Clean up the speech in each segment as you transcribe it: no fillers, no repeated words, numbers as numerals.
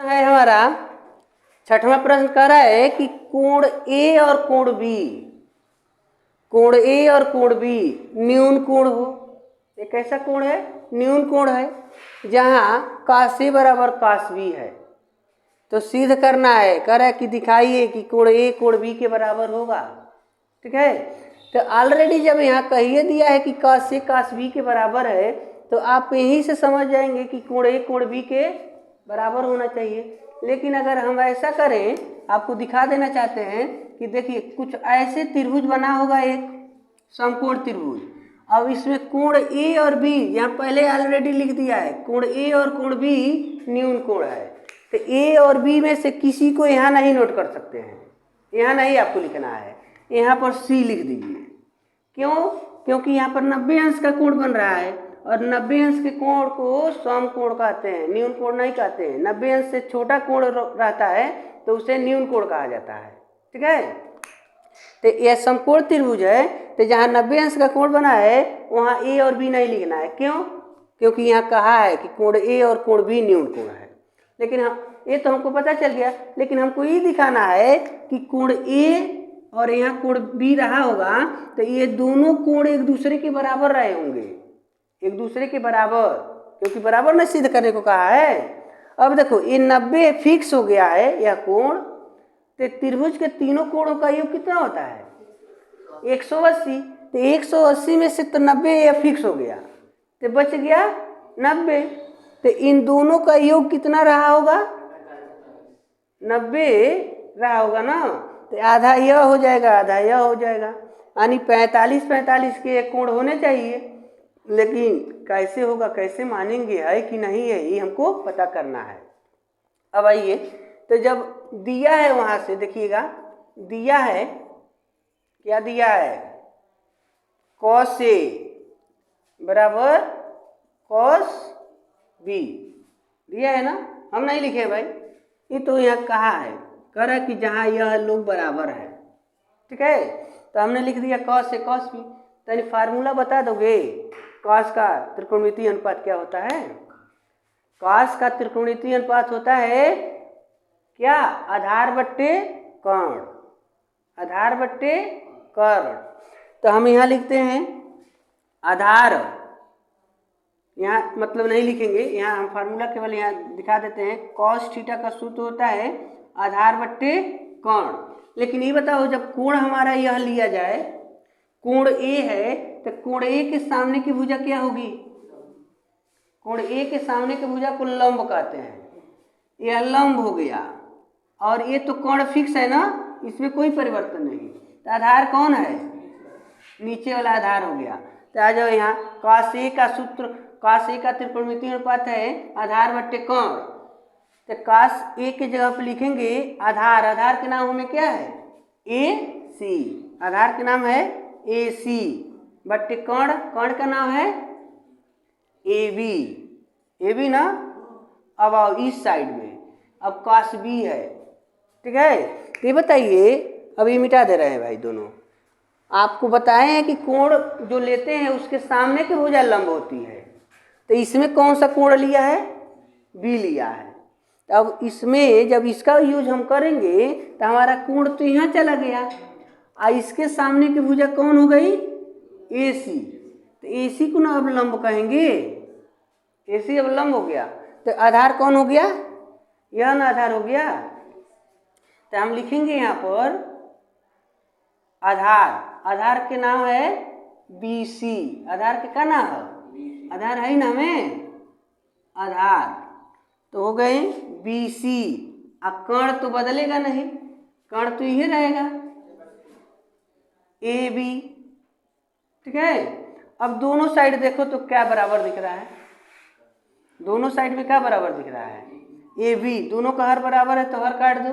है हमारा छठवां प्रश्न कह रहा है कि कोण ए और कोण बी, कोण ए और कोण बी न्यून कोण हो। ये कैसा कोण है? न्यून कोण है, जहां cos ए बराबर cos बी है। तो सिद्ध करना है, कह रहा है कि दिखाइए कि कोण ए कोण बी के बराबर होगा। ठीक है, तो ऑलरेडी जब यहाँ कहिए दिया है कि cos ए cos बी के बराबर है, तो आप यहीं से समझ जाएंगे कि कोण ए कोण बी के बराबर होना चाहिए। लेकिन अगर हम ऐसा करें, आपको दिखा देना चाहते हैं कि देखिए कुछ ऐसे त्रिभुज बना होगा, एक समकोण त्रिभुज। अब इसमें कोण ए और बी यहाँ पहले ऑलरेडी लिख दिया है, कोण ए और कोण बी न्यून कोण है। तो ए और बी में से किसी को यहाँ नहीं नोट कर सकते हैं, यहाँ नहीं आपको लिखना है, यहाँ पर सी लिख दीजिए। क्यों? क्योंकि यहाँ पर 90 अंश का कोण बन रहा है, और 90 अंश के कोण को समकोण कहते हैं, न्यून कोण नहीं कहते हैं। 90 अंश से छोटा कोण रहता है तो उसे न्यून कोण कहा जाता है। ठीक है, तो यह समकोण त्रिभुज है, तो जहाँ 90 अंश का कोण बना है वहाँ ए और बी नहीं लिखना है। क्यों? क्योंकि यहाँ कहा है कि कोण ए और कोण बी न्यून कोण है। लेकिन हम ये तो हमको पता चल गया, लेकिन हमको ये दिखाना है कि कोण ए और यहाँ कोण बी रहा होगा, तो ये दोनों कोण एक दूसरे के बराबर रहे होंगे, एक दूसरे के बराबर, क्योंकि बराबर ने सिद्ध करने को कहा है। अब देखो ये 90 फिक्स हो गया है यह कोण, तो त्रिभुज के तीनों कोणों का योग कितना होता है? 180। तो 180 में से तो 90 यह फिक्स हो गया, तो बच गया 90। तो इन दोनों का योग कितना रहा होगा? 90 रहा होगा ना, तो आधा यह हो जाएगा, आधा यह हो जाएगा, यानी 45-45 के कोण होने चाहिए। लेकिन कैसे होगा, कैसे मानेंगे, है कि नहीं है, ये हमको पता करना है। अब आइए, तो जब दिया है वहाँ से देखिएगा, दिया है, क्या दिया है? cos A बराबर cos B दिया है ना, हम नहीं लिखे भाई, ये तो यहाँ कहा है, कह रहा है कि जहाँ यह लोग बराबर है। ठीक है, तो हमने लिख दिया cos A cos B। तो फार्मूला बता दोगे, cos का त्रिकोणमितीय अनुपात क्या होता है? cos का त्रिकोणमितीय अनुपात होता है क्या? आधार बट्टे कर्ण, आधार बट्टे कर्ण। तो हम यहाँ लिखते हैं आधार, यहाँ मतलब नहीं लिखेंगे, यहाँ हम फार्मूला केवल यहाँ दिखा देते हैं। cos थीटा का सूत्र होता है आधार बट्टे कर्ण। लेकिन ये बताओ, जब कोण हमारा यह लिया जाए, कोण ए है, तो कोण ए के सामने की भुजा क्या होगी? कोण ए के सामने की भुजा को लंब कहते हैं, यह लंब हो गया। और ये तो कोण फिक्स है ना, इसमें कोई परिवर्तन नहीं। तो आधार कौन है? नीचे वाला आधार हो गया। तो आ जाओ यहाँ, cos A का सूत्र, cos A का त्रिकोणमितीय अनुपात है आधार बट्टे कर्ण। तो cos A के जगह पर लिखेंगे आधार, आधार के नाम हमें क्या है? AC, आधार के नाम है AC बट्टे कर्ण, कर्ण का नाम है AB, AB ना। अब आओ इस साइड में, अब cos B है। ठीक है, ये बताइए, अब ये मिटा दे रहे हैं भाई दोनों। आपको बताए हैं कि कोण जो लेते हैं उसके सामने की भुजा लंब होती है, तो इसमें कौन सा कोण लिया है? बी लिया है। तो अब इसमें जब इसका यूज हम करेंगे तो हमारा कोण तो यहाँ चला गया, इसके सामने की भुजा कौन हो गई? AC। तो AC को ना अब लंब कहेंगे, AC अब लंब हो गया। तो आधार कौन हो गया? यह ना आधार हो गया। तो हम लिखेंगे यहाँ पर आधार, आधार के नाम है BC, आधार के क्या नाम है? आधार है ही नाम है आधार, तो हो गए BC। अब कर्ण तो बदलेगा नहीं, कर्ण तो यही रहेगा AB। ठीक है, अब दोनों साइड देखो तो क्या बराबर दिख रहा है? दोनों साइड में क्या बराबर दिख रहा है? AB, दोनों का हर बराबर है तो हर काट दो,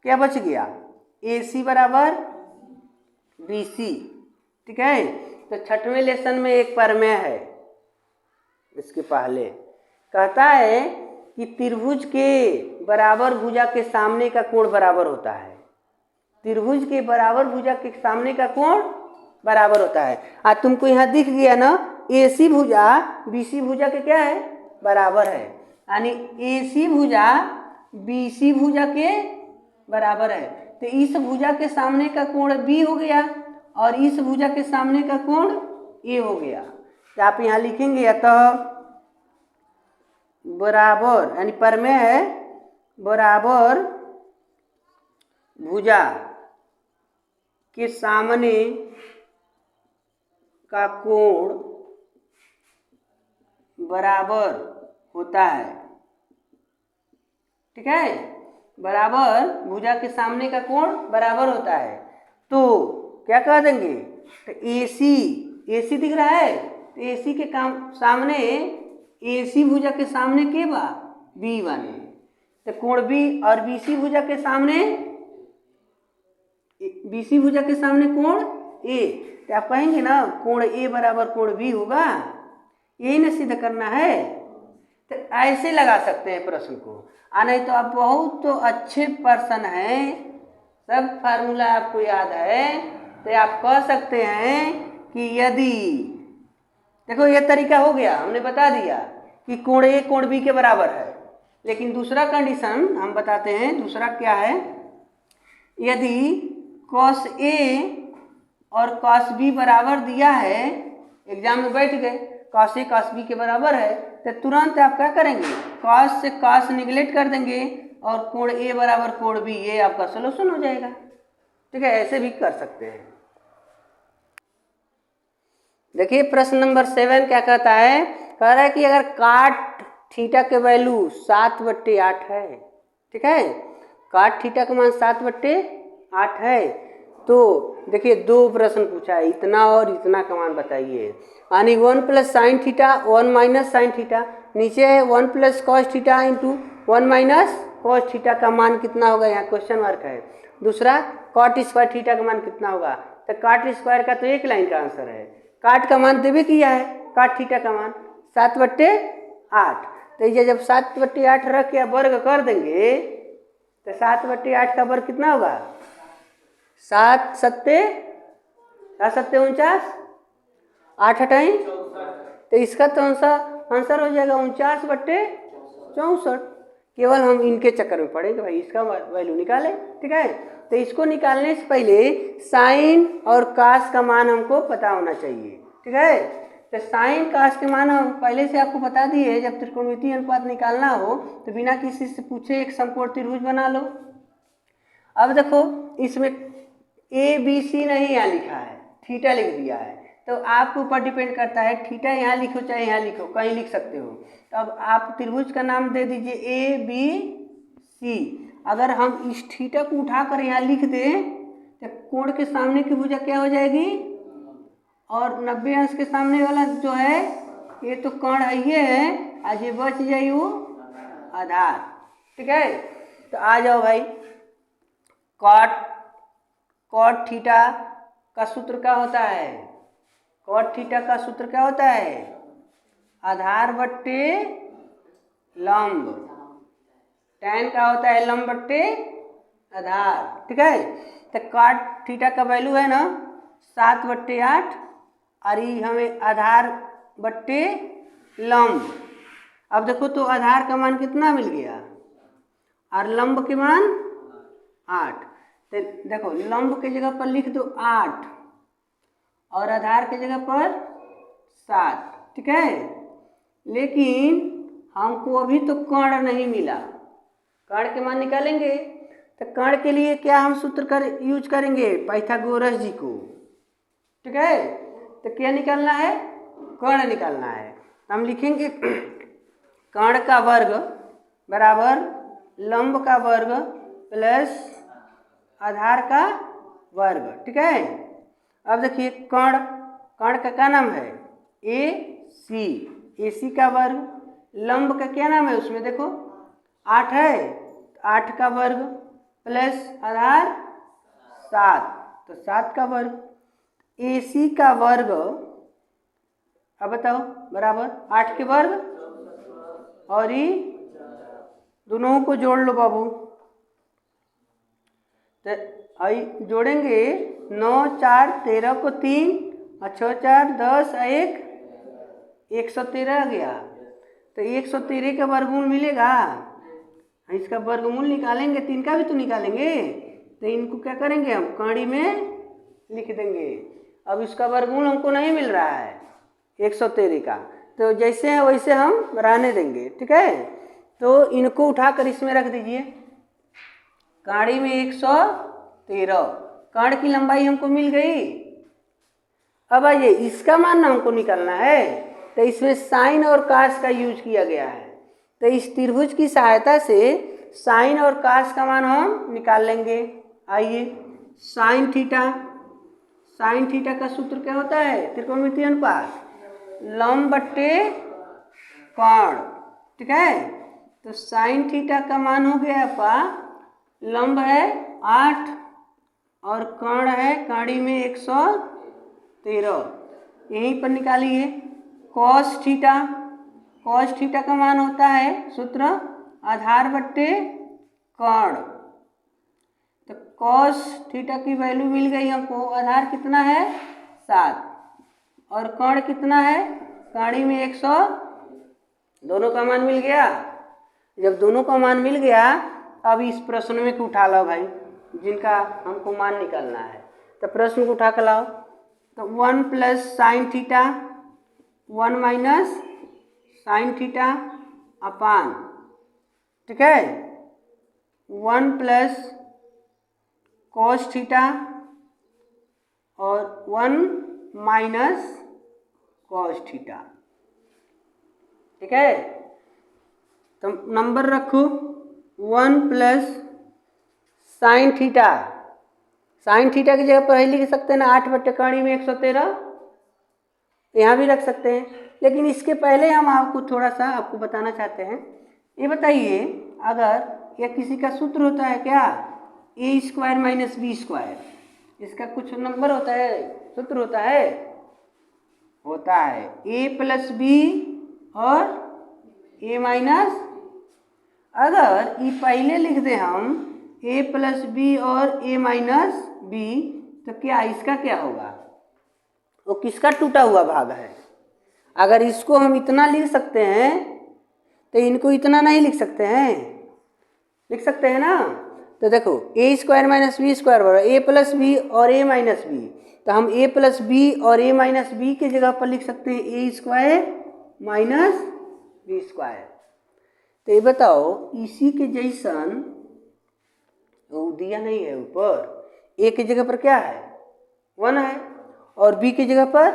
क्या बच गया? AC बराबर BC। ठीक है, तो छठवें लेसन में एक प्रमेय है, इसके पहले कहता है कि त्रिभुज के बराबर भुजा के सामने का कोण बराबर होता है, त्रिभुज के बराबर भुजा के सामने का कोण बराबर होता है। आज तुमको यहाँ दिख गया ना, AC भुजा BC भुजा के क्या है? बराबर है, यानी AC भुजा BC भुजा के बराबर है। तो इस भुजा के सामने का कोण B हो गया और इस भुजा के सामने का कोण A हो गया। तो आप यहाँ लिखेंगे अतः बराबर, यानी प्रमेय है बराबर भुजा के सामने का कोण बराबर होता है। ठीक है, बराबर भुजा के सामने का कोण बराबर होता है। तो क्या कह देंगे, तो AC दिख रहा है, तो AC के सामने AC भुजा के सामने के बा B बने, तो कोण B और BC भुजा के सामने कोण A। तो आप कहेंगे ना कोण A बराबर कोण B होगा, यही ना सिद्ध करना है। तो ऐसे लगा सकते हैं प्रश्न को, नहीं तो आप बहुत तो अच्छे पर्सन हैं, सब फार्मूला आपको याद है, तो आप कह सकते हैं कि यदि, देखो ये तरीका हो गया, हमने बता दिया कि कोण A कोण B के बराबर है। लेकिन दूसरा कंडीशन हम बताते हैं, दूसरा क्या है, यदि cos A और cos B बराबर दिया है, एग्जाम में बैठ गए cos A cos B के बराबर है, तो तुरंत आप क्या करेंगे, cos से cos निगलेक्ट कर देंगे और कोण A बराबर कोण B, ये आपका सोल्यूशन हो जाएगा। ठीक है, ऐसे भी कर सकते हैं। देखिए प्रश्न नंबर 7 क्या कहता है, कह रहा है कि अगर काट थीटा के वैल्यू 7/8 है, ठीक है, काट थीटा का मान 7/8 है, तो देखिए दो प्रश्न पूछा है, इतना और इतना का मान बताइए। यानी 1 + sin थीटा 1 - sin थीटा, नीचे है 1 + cos theta into 1 - cos theta का मान कितना होगा, यहाँ क्वेश्चन मार्क है। दूसरा cot स्क्वायर थीटा का मान कितना होगा, तो काट स्क्वायर का तो एक लाइन का आंसर है, काट का मान देवे किया है, काट थीटा का मान 7/8। तो ये जब 7/8 रख के वर्ग कर देंगे, तो 7/8 का वर्ग कितना होगा, 7 सत्ते 49, 8 हटाई, तो इसका तो आंसर हो जाएगा 49/64। केवल हम इनके चक्कर में पड़ेंगे भाई, इसका वैल्यू निकालें। ठीक है, तो इसको निकालने से पहले साइन और कास का मान हमको पता होना चाहिए। ठीक है, तो साइन कास के मान हम पहले से आपको बता दिए। जब त्रिकोणमितीय अनुपात निकालना हो तो बिना किसी से पूछे एक समकोण त्रिभुज बना लो। अब देखो इसमें ABC नहीं यहाँ लिखा है, थीटा लिख दिया है, तो आपके ऊपर डिपेंड करता है, थीटा यहाँ लिखो चाहे यहाँ लिखो, कहीं लिख सकते हो। तो अब आप त्रिभुज का नाम दे दीजिए ABC। अगर हम इस थीटा को उठाकर यहाँ लिख दें तो कोण के सामने की भुजा क्या हो जाएगी, और 90 अंश के सामने वाला जो है ये तो कोण है, ये है, आज ये बच जाए वो आधार। ठीक है, तो आ जाओ भाई, कॉट थीटा का सूत्र क्या होता है, कॉट थीटा का सूत्र क्या होता है, आधार बट्टे लंब, tan का होता है लंब बट्टे आधार। ठीक है, तो कॉट थीटा का वैल्यू है ना 7/8, और ये हमें आधार बट्टे लंब। अब देखो तो आधार का मान कितना मिल गया और लंब के मान 8। तो देखो लंब के जगह पर लिख दो 8 और आधार के जगह पर 7। ठीक है, लेकिन हमको अभी तो कर्ण नहीं मिला, कर्ण के मान निकालेंगे। तो कर्ण के लिए क्या हम सूत्र यूज करेंगे, पाइथागोरस जी को। ठीक है, तो क्या निकालना है, कर्ण निकालना है। हम लिखेंगे कर्ण का वर्ग बराबर लंब का वर्ग प्लस आधार का वर्ग। ठीक है, अब देखिए कर्ण का क्या नाम है, AC का वर्ग, लंब का क्या नाम है, उसमें देखो 8 है, 8 का वर्ग प्लस आधार 7, तो 7 का वर्ग। AC का वर्ग, अब बताओ बराबर 8 के वर्ग, और ये दोनों को जोड़ लो बाबू, तो आई जोड़ेंगे 9 4 13 को 3 और 6 4 10 1 113 आ गया। तो 113 का वर्गमूल मिलेगा, इसका वर्गमूल निकालेंगे, 3 का भी तो निकालेंगे, तो इनको क्या करेंगे हम कड़ी में लिख देंगे। अब इसका वर्गमूल हमको नहीं मिल रहा है 113 का, तो जैसे है वैसे हम रहने देंगे, ठीक है। तो इनको उठाकर इसमें रख दीजिए। काड़ी में 113, काड़ की लंबाई हमको मिल गई। अब आइए इसका मान हमको निकालना है, तो इसमें साइन और कास का यूज किया गया है। तो इस त्रिभुज की सहायता से साइन और कास का मान हम निकाल लेंगे। आइए साइन थीटा का सूत्र क्या होता है, त्रिकोणमितीय अनुपात लंब बट्टे कोण, ठीक है। तो साइन थीटा का मान हो गया आपका, लंब है 8 और कोण है काड़ी में 113, यहीं पर निकालिए। कॉस थीटा का मान होता है सूत्र आधार बट्टे कोण। तो कॉस थीटा की वैल्यू मिल गई हमको, आधार कितना है 7 और कोण कितना है काड़ी में 100, दोनों का मान मिल गया। जब दोनों का मान मिल गया, अब इस प्रश्न में को उठा लो भाई, जिनका हमको मान निकालना है। तो प्रश्न को उठा कर लाओ। तो 1 plus sine theta 1 minus sine theta upon, ठीक है, 1 प्लस कॉस थीटा और 1 माइनस कॉस थीटा, ठीक है। तो नंबर रखो 1 प्लस साइन थीटा की जगह पर ही लिख सकते हैं ना, 8 बट्टे काड़ी में 113, यहाँ भी रख सकते हैं। लेकिन इसके पहले हम आपको थोड़ा सा आपको बताना चाहते हैं। ये बताइए, अगर यह किसी का सूत्र होता है क्या, ए स्क्वायर माइनस बी स्क्वायर, इसका कुछ नंबर होता है, सूत्र होता है ए प्लस बी और ए माइनस। अगर ये पहले लिख दें हम ए प्लस बी और ए माइनस बी, तो क्या इसका क्या होगा, वो किसका टूटा हुआ भाग है। अगर इसको हम इतना लिख सकते हैं, तो इनको इतना नहीं लिख सकते हैं, लिख सकते हैं ना। तो देखो ए स्क्वायर माइनस बी स्क्वायर बराबर ए प्लस बी और ए माइनस बी, तो हम ए प्लस बी और ए माइनस बी की जगह पर लिख सकते हैं ए स्क्वायर माइनस बी स्क्वायर। तो ये बताओ, इसी के जैसन वो दिया नहीं है ऊपर, ए की जगह पर क्या है 1 है और बी की जगह पर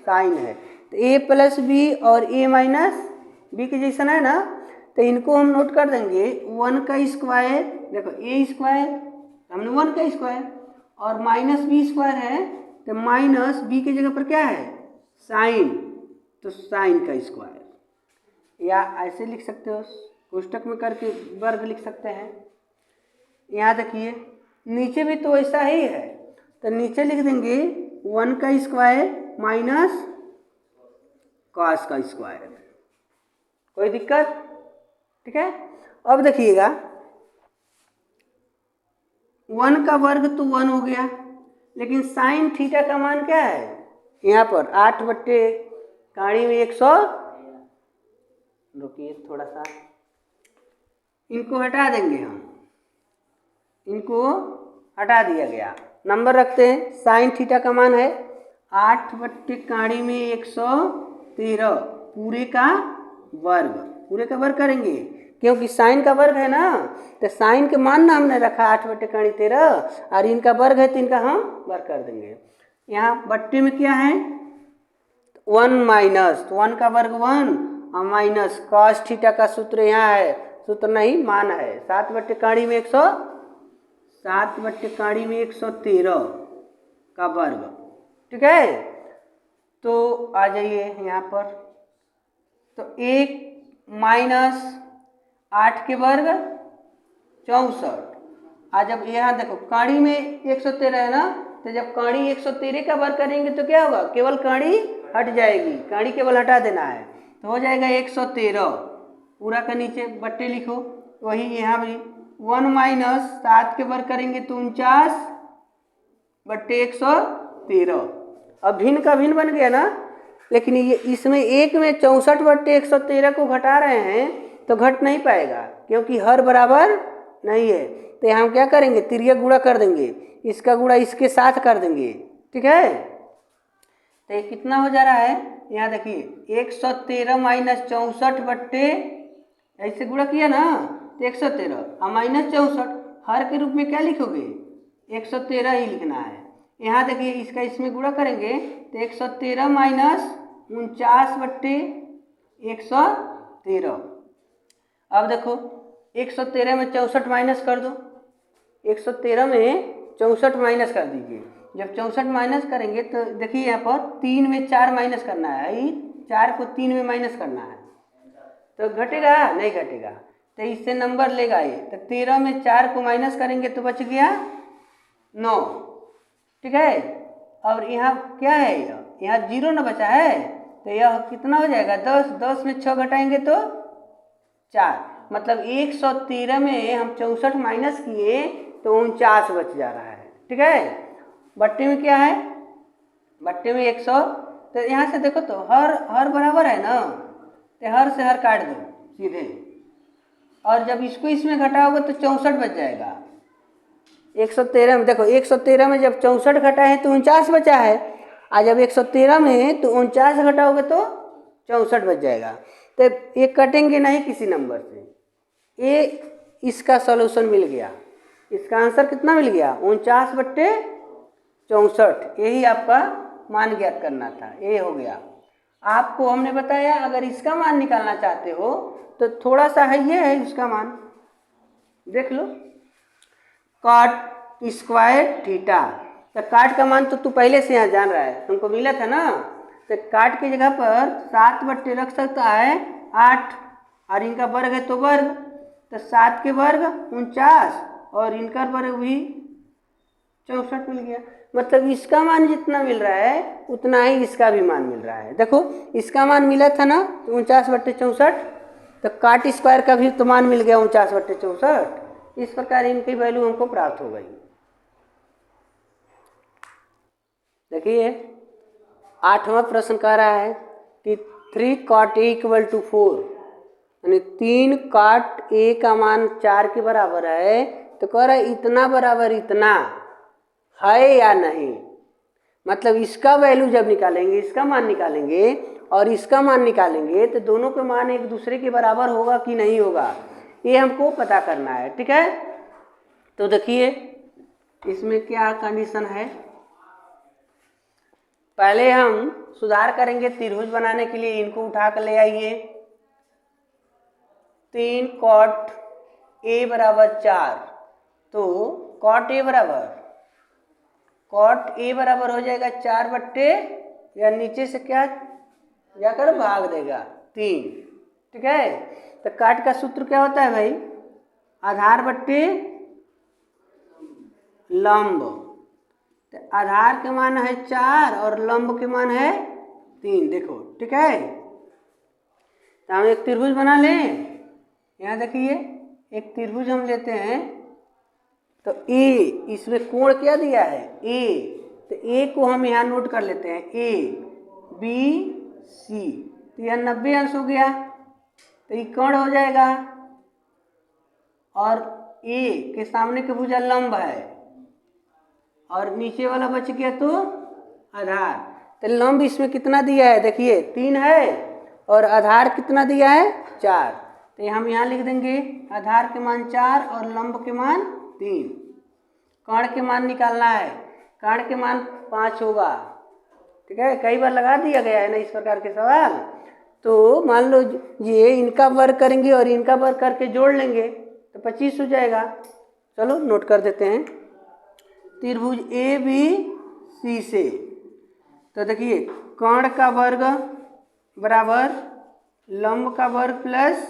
साइन है। तो ए प्लस बी और ए माइनस बी के जैसन है ना, तो इनको हम नोट कर देंगे 1 का स्क्वायर, देखो ए स्क्वायर हमने 1 का स्क्वायर और माइनस बी स्क्वायर है, तो माइनस बी की जगह पर क्या है साइन, तो साइन का स्क्वायर, या ऐसे लिख सकते हो कोष्टक में करके वर्ग लिख सकते हैं। यहाँ देखिए नीचे भी तो ऐसा ही है, तो नीचे लिख देंगे 1 का स्क्वायर माइनस कॉस का स्क्वायर, कोई दिक्कत, ठीक है। अब देखिएगा 1 का वर्ग तो 1 हो गया, लेकिन साइन थीटा का मान क्या है यहाँ पर 8 बट्टे काड़ी में 100, रुकिए थोड़ा सा, इनको हटा देंगे हम, इनको हटा दिया गया। नंबर रखते हैं, साइन थीटा का मान है 8 बट्टे काड़ी में 113 पूरे का वर्ग करेंगे, क्योंकि साइन का वर्ग है ना, तो साइन के मान ना हमने रखा 8 बट्टे काड़ी 13 और इनका वर्ग है, तो इनका हम वर्ग कर देंगे। यहाँ बट्टे में क्या है 1 माइनस, तो 1 का वर्ग 1 और माइनस कॉस थीटा का सूत्र यहाँ है, सूत्र नहीं मान है 7 बट्टे काड़ी में 113 का वर्ग, ठीक है। तो आ जाइए यहाँ पर, तो 1 माइनस 8 के वर्ग 64। आज जब यहाँ देखो काड़ी में 113 है ना, तो जब काड़ी 113 का वर्ग करेंगे तो क्या होगा, केवल काड़ी हट जाएगी, काड़ी केवल हटा देना है, तो हो जाएगा 113 पूरा का नीचे बट्टे लिखो। वही यहाँ भी 1 माइनस 7 के वर्ग करेंगे तो 49 बट्टे 113। अब भिन्न का भिन्न बन गया ना, लेकिन ये इसमें एक में 64 बट्टे 113 को घटा रहे हैं, तो घट नहीं पाएगा क्योंकि हर बराबर नहीं है। तो यहाँ हम क्या करेंगे, तिर्यक गुणा कर देंगे, इसका गुणा इसके साथ कर देंगे, ठीक है। तो ये कितना हो जा रहा है, यहाँ देखिए 113 माइनस 64 बट्टे, ऐसे गुणा किया ना तो 113 और माइनस 64, हर के रूप में क्या लिखोगे 113 ही लिखना है। यहाँ देखिए इसका इसमें गुणा करेंगे तो 113 माइनस 49 बट्टे 113। अब देखो 113 में 64 माइनस कर दो, 113 में 64 माइनस कर दीजिए। जब 64 माइनस करेंगे तो देखिए यहाँ पर 3 में 4 माइनस करना है, 4 को 3 में माइनस करना है, तो घटेगा नहीं घटेगा, तो इससे नंबर लेगा ये। तो 13 में 4 को माइनस करेंगे तो बच गया 9, ठीक है। और यहाँ क्या है, यहाँ 0 न बचा है, तो यह कितना हो जाएगा 10, 10 में 6 घटाएंगे तो 4, मतलब 113 में हम 64 माइनस किए तो 49 बच जा रहा है, ठीक है। बट्टे में क्या है, बट्टे में 100, तो यहाँ से देखो तो हर बराबर है ना, तो हर से हर काट दो सीधे, और जब इसको इसमें घटाओगे तो 64 बच जाएगा। 113 में देखो 113 में जब 64 घटा है तो 49 बचा है, और जब 113 में तो 49 घटाओगे तो 64 बच जाएगा। तो ये कटेंगे नहीं किसी नंबर से, ये इसका सॉल्यूशन मिल गया, इसका आंसर कितना मिल गया 49 बट्टे 64, यही आपका मान ज्ञात करना था, ये हो गया। आपको हमने बताया अगर इसका मान निकालना चाहते हो तो थोड़ा सा है, ये है इसका मान, देख लो कॉट स्क्वायर थीटा। तो काट का मान तो तू पहले से यहाँ जान रहा है, तुमको मिला था ना। तो काट की जगह पर 7 बट्टे रख सकता है 8, और इनका वर्ग है तो वर्ग, तो 7 के वर्ग 49 और इनका वर्ग भी 64 मिल गया। मतलब इसका मान जितना मिल रहा है उतना ही इसका भी मान मिल रहा है। देखो इसका मान मिला था ना 49 बट्टे 64, तो काट स्क्वायर का भी तो मान मिल गया 49 बट्टे 64। इस प्रकार इनकी वैल्यू हमको प्राप्त हो गई। देखिए 8वां प्रश्न कह रहा है कि 3 cot A इक्वल टू 4, यानी 3 cot A का मान 4 के बराबर है। तो कह रहा है इतना बराबर इतना है या नहीं, मतलब इसका वैल्यू जब निकालेंगे, इसका मान निकालेंगे और इसका मान निकालेंगे तो दोनों के मान एक दूसरे के बराबर होगा कि नहीं होगा, ये हमको पता करना है, ठीक है। तो देखिए इसमें क्या कंडीशन है, पहले हम सुधार करेंगे त्रिभुज बनाने के लिए, इनको उठा कर ले आइए। 3 cot A बराबर 4, तो cot A बराबर हो जाएगा 4 बट्टे, या नीचे से क्या जाकर भाग देगा 3, ठीक है। तो काट का सूत्र क्या होता है भाई, आधार बट्टे लंब। तो आधार के मान है 4 और लंब के मान है 3, देखो, ठीक है। तो हम एक त्रिभुज बना लें। यहाँ देखिए एक त्रिभुज हम लेते हैं, तो ए, इसमें कोण क्या दिया है ए, तो ए को हम यहाँ नोट कर लेते हैं, ए बी सी, तो यह 90 अंश हो गया, तो ये कोण हो जाएगा। और ए के सामने की भुजा लंब है और नीचे वाला बच गया तो आधार। तो लंब इसमें कितना दिया है देखिए 3 है, और आधार कितना दिया है 4, तो हम यहाँ लिख देंगे आधार के मान 4 और लंब के मान 3। कर्ण के मान निकालना है, कर्ण के मान 5 होगा, ठीक है। कई बार लगा दिया गया है ना इस प्रकार के सवाल। तो मान लो ये इनका वर्ग करेंगे और इनका वर्ग करके जोड़ लेंगे तो 25 हो जाएगा। चलो नोट कर देते हैं, त्रिभुज ए बी सी से, तो देखिए कर्ण का वर्ग बराबर लंब का वर्ग प्लस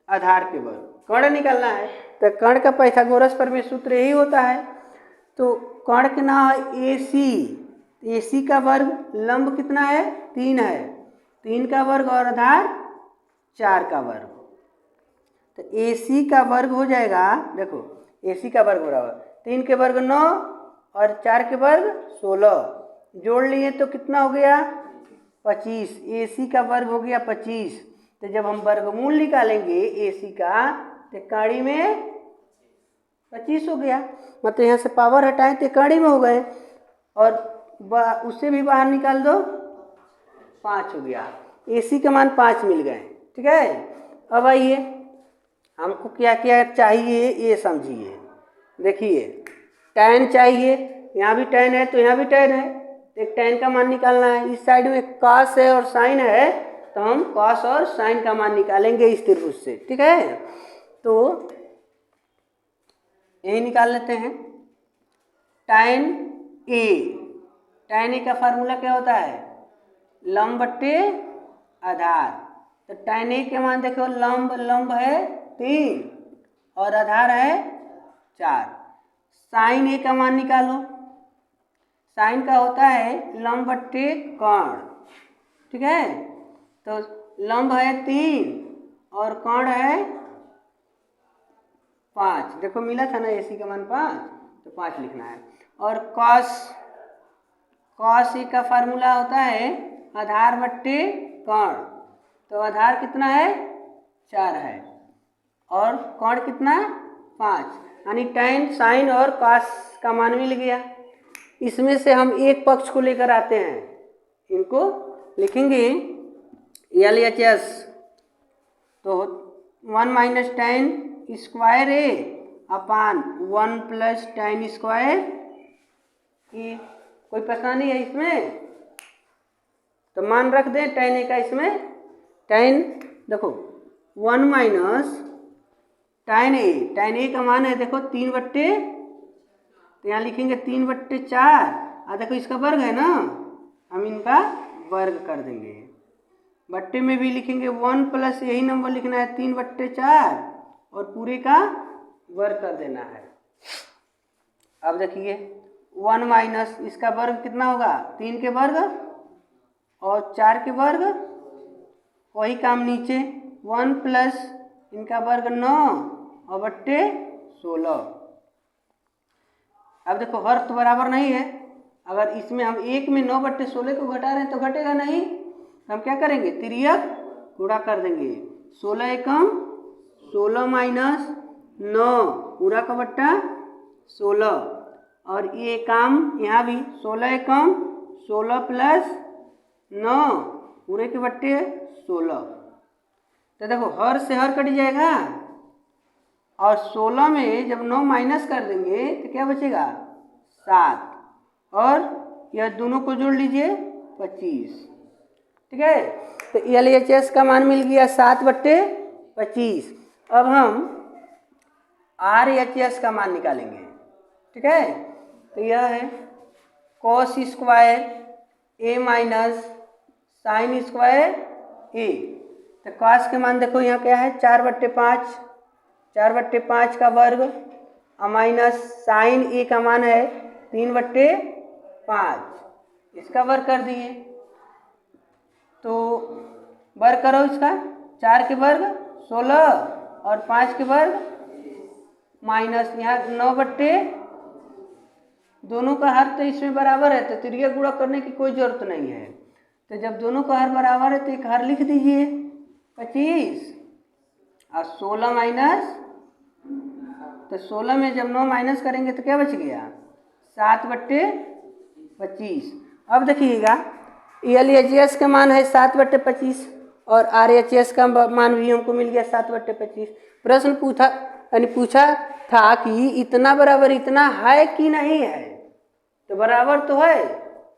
आधार के वर्ग, कर्ण निकालना है। तो कर्ण का पाइथागोरस पर में सूत्र यही होता है। तो कर्ण के नाम है ए सी, ए सी का वर्ग, लंब कितना है 3 है, 3 का वर्ग और आधार 4 का वर्ग। तो ए सी का वर्ग हो जाएगा, देखो ए सी का वर्ग बराबर 3 के वर्ग 9 और 4 के वर्ग 16, जोड़ लिए तो कितना हो गया 25, ए सी का वर्ग हो गया 25। तो जब हम वर्गमूल निकालेंगे AC का तो कड़ी में 25 हो गया, मतलब यहाँ से पावर हटाएं तो कड़ी में हो गए, और उससे भी बाहर निकाल दो 5 हो गया। AC का मान 5 मिल गए। ठीक है, अब आइए हमको क्या क्या चाहिए ये समझिए। देखिए tan चाहिए, यहाँ भी tan है तो यहाँ भी tan है, तो एक tan का मान निकालना है। इस साइड में cos है और sin है तो हम cos और sin का मान निकालेंगे इस त्रिभुज से। ठीक है, तो यही निकाल लेते हैं। tan A का फार्मूला क्या होता है? लंब बट्टे आधार। तो tan A के मान देखो, लंब है 3 और आधार है 4। sin A का मान निकालो। sin का होता है लंब बट्टे कोण। ठीक है, तो लंब है 3 और कोण है 5। देखो मिला था ना AC का मान 5, तो 5 लिखना है। और cos A का फार्मूला होता है आधार बट्टे कोण। तो आधार कितना है? 4 है और कोण कितना? 5। यानी tan sin और cos का मान मिल गया। इसमें से हम एक पक्ष को लेकर आते हैं, इनको लिखेंगे LHS। तो 1 minus tan square A upon 1 plus tan square A। कोई परेशानी है इसमें? तो मान रख दें tan A का। इसमें tan देखो 1 माइनस tan A का मान है देखो 3/, तो यहाँ लिखेंगे 3/4। और देखो इसका वर्ग है ना, हम इनका वर्ग कर देंगे। बट्टे में भी लिखेंगे 1 प्लस यही नंबर लिखना है 3/4 और पूरे का वर्ग कर देना है। अब देखिए 1 माइनस इसका वर्ग कितना होगा? 3 के वर्ग और 4 के वर्ग, वही काम नीचे 1 प्लस इनका वर्ग 9 और बट्टे 16। अब देखो हर तो बराबर नहीं है, अगर इसमें हम एक में 9/16 को घटा रहे हैं तो घटेगा नहीं। हम क्या करेंगे? तिर्यक गुणा कर देंगे। 16 एकम 16 माइनस 9 पूरा का बट्टा 16, और ये काम यहाँ भी 16 एकम 16 प्लस 9 पूरे के बट्टे 16। तो देखो हर से हर कट जाएगा, और 16 में जब 9 माइनस कर देंगे तो क्या बचेगा? 7, और यह दोनों को जोड़ लीजिए 25। ठीक है, तो LHS का मान मिल गया 7/25। अब हम RHS का मान निकालेंगे। ठीक है, तो यह है cos square A minus sine square A। तो cos के मान देखो यहाँ क्या है? 4/5, 4/5 का वर्ग और माइनस साइन A का मान है 3/5, इसका वर्ग कर दिए। तो वर्ग करो इसका, 4 के वर्ग 16 और 5 के वर्ग माइनस यहाँ 9/, दोनों का हर तो इसमें बराबर है तो तिर्यक गुणा करने की कोई जरूरत नहीं है। तो जब दोनों का हर बराबर है तो एक हर लिख दीजिए 25, और 16 माइनस, तो 16 में जब 9 माइनस करेंगे तो क्या बच गया? 7/25। अब देखिएगा LHS का मान है 7/25 और RHS का मान भी हमको मिल गया 7/25। प्रश्न पूछा था कि इतना बराबर इतना है कि नहीं है, तो बराबर तो है,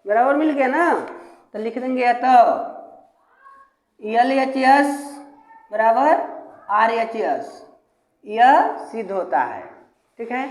बराबर मिल गया ना। तो लिख देंगे तो LHS बराबर RHS, यह सिद्ध होता है। ठीक है।